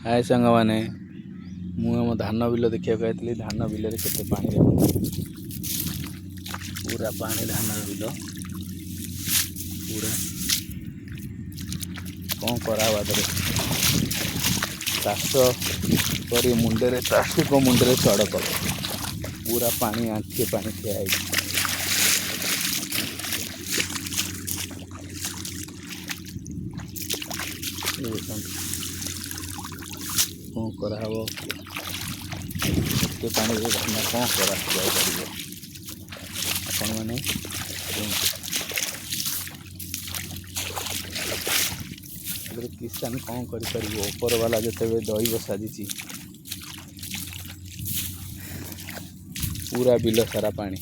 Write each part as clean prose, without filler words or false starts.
हाय सांग मैंने मुझे धान बिल देखा आई धान बिल केते पानी पूरा पानी धान बिल पूरा कौन करा चाष कर मुंडे चाषी को मुंडे चढ़क पूरा पानी आंठिए पानी ठिया कौन कराव एत पानी धान कौन कर आपण मैंने किसान कौन कर वाला जिते दैव साजी पूरा बिल सारा पानी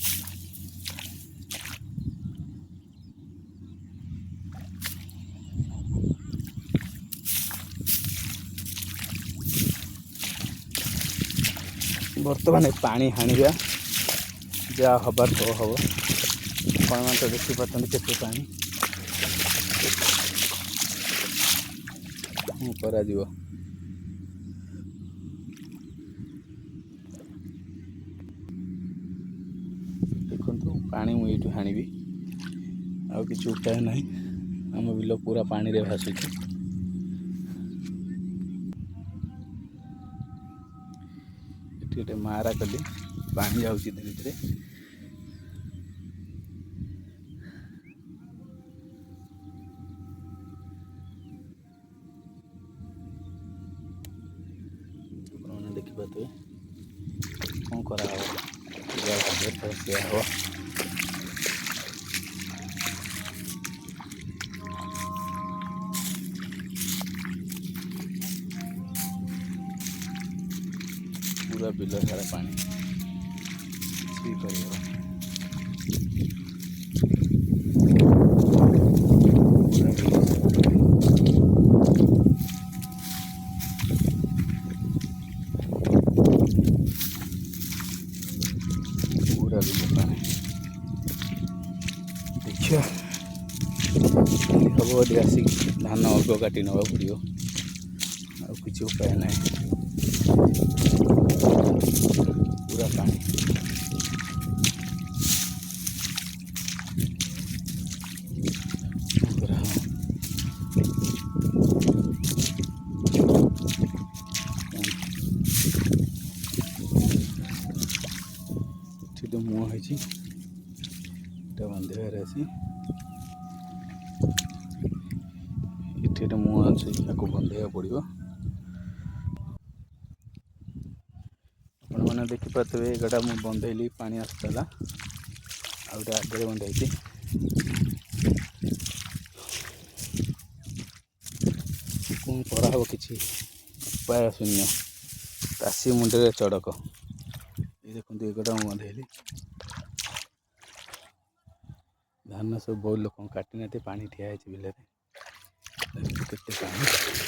बर्तमान पानी हाणिया जहाँ हबार तो हम आप तो देखी पार्टी केते पानी करा देखो पानी मुझे हाणिबी आ कि उपाय ना आम बिल पूरा पानी रे भासुची ये मारा कली पानी जाऊँगी धीरे धीरे देखिए कौन करा हम पूरा बिल सारा पानी पूरा बिल पानी देखिए हम आसिक धान अग काटी ना पड़ो आ कि उपाय ना पूरा पानी मुँह बांधार अच्छी ये मुँह अच्छे या बंधा पड़ो मैंने देखिपे गड़ा मुझे बंधेली पानी आसला आगे आगे बंधाई कौन करा कि उपाय शून्य चाषी मुंडे चढ़क ये देखते ये गड़ा मुझे बंधेली धान सब बहुत लोग काटी ना पानी ठिया बिल केते पानी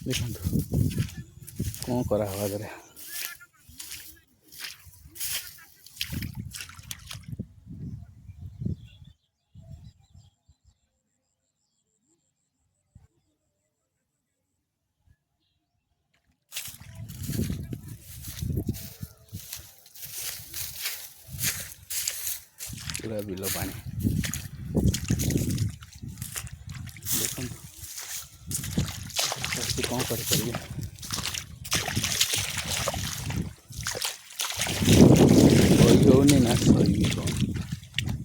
देखो कौन करा हवा पूरा बिल पानी देखो कौन कर ना सही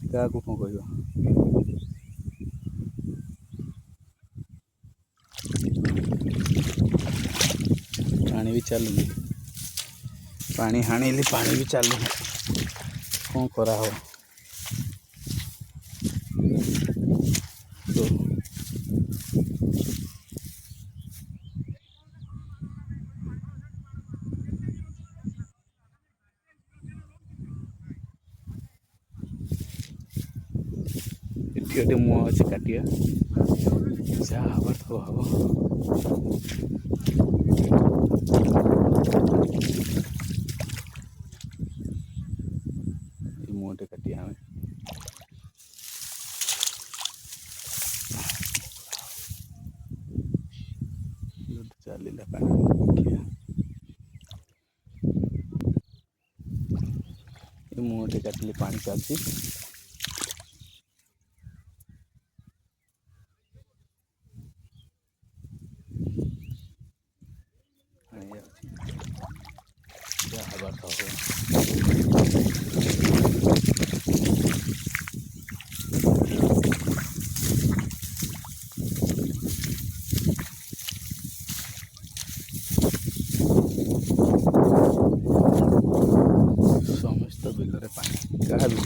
क्या कौन कह पानी भी चलुनी पानी हाणिली पानी भी चलुनी कौन करा हो तो ଏଠି ମୁହଁ ଅଛି କାଟିବା ଯାହା ହବାର ଥିବ ହବ। ଏ ମୁହଁଟେ କାଟିବା ଆମେ। ଚାଲିଲା ପାଣି ଦେଖିବା। ଏ ମୁହଁଟେ କାଟିଲେ ପାଣି ଚାଲିଛି। ଯାହା ହବାର ଥିବ ହବ। ସମସ୍ତ ବିଲରେ ପାଣି, କାହା ବିଲ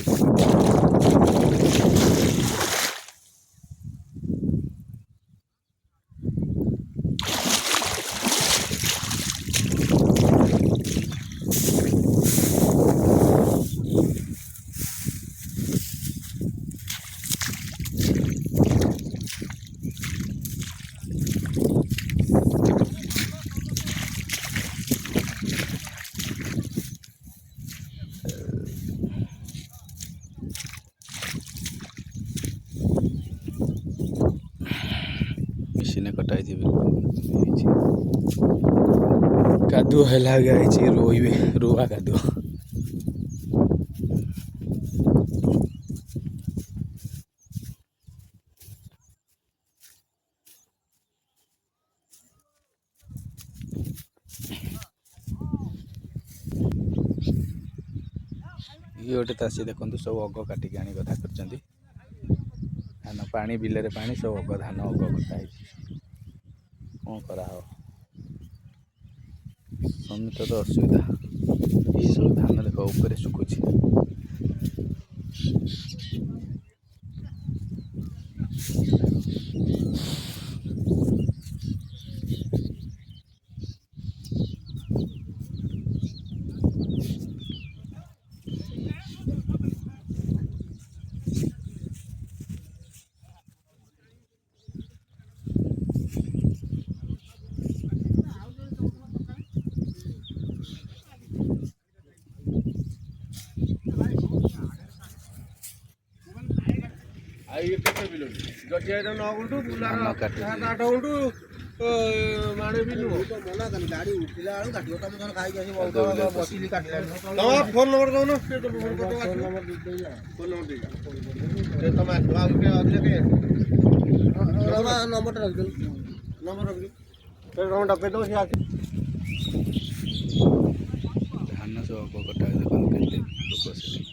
ମେସିନେ କଟା ହେଇଛି। କାଦୁଅ ହେଲା ହେଇଛି, ରୋଇବେ ରୁଆ କାଦୁଅ। ଇଏ ଗୋଟେ ଚାଷୀ ଦେଖନ୍ତୁ, ସବୁ ଅଗ କାଟିକି ଆଣି କଥା କରିଛନ୍ତି। ଧାନ ପାଣି ବିଲରେ ପାଣି, ସବୁ ଅଗ ଧାନ ଅଗ କଟା ହେଇଛି। କ'ଣ କରାହବ, ସମିତ ତ ଅସୁବିଧା। ଏସବୁ ଧାନ ଦେଖ ଉପରେ ଶୁଖୁଛି। ଧାନ କାଟି ଗାଡି ଉଠିଲା ବେଳୁ କାଟିବ। ତମେ ଧର ଖାଇକି ଆସି ବସିଲି କାଟିଲାନି। ଫୋନ ନମ୍ବର ଦଉନ, ନମ୍ବରଟା ରଖିଦେଲୁ, ନମ୍ବର ରଖିଦେଲୁ, ଡକେଇଦବ ସେ ଆସି। ଧାନ ସବୁ ଅଗ କଟା ଦେଖନ୍ତୁ କେତେ ଲୋକ ଆସିଲେ।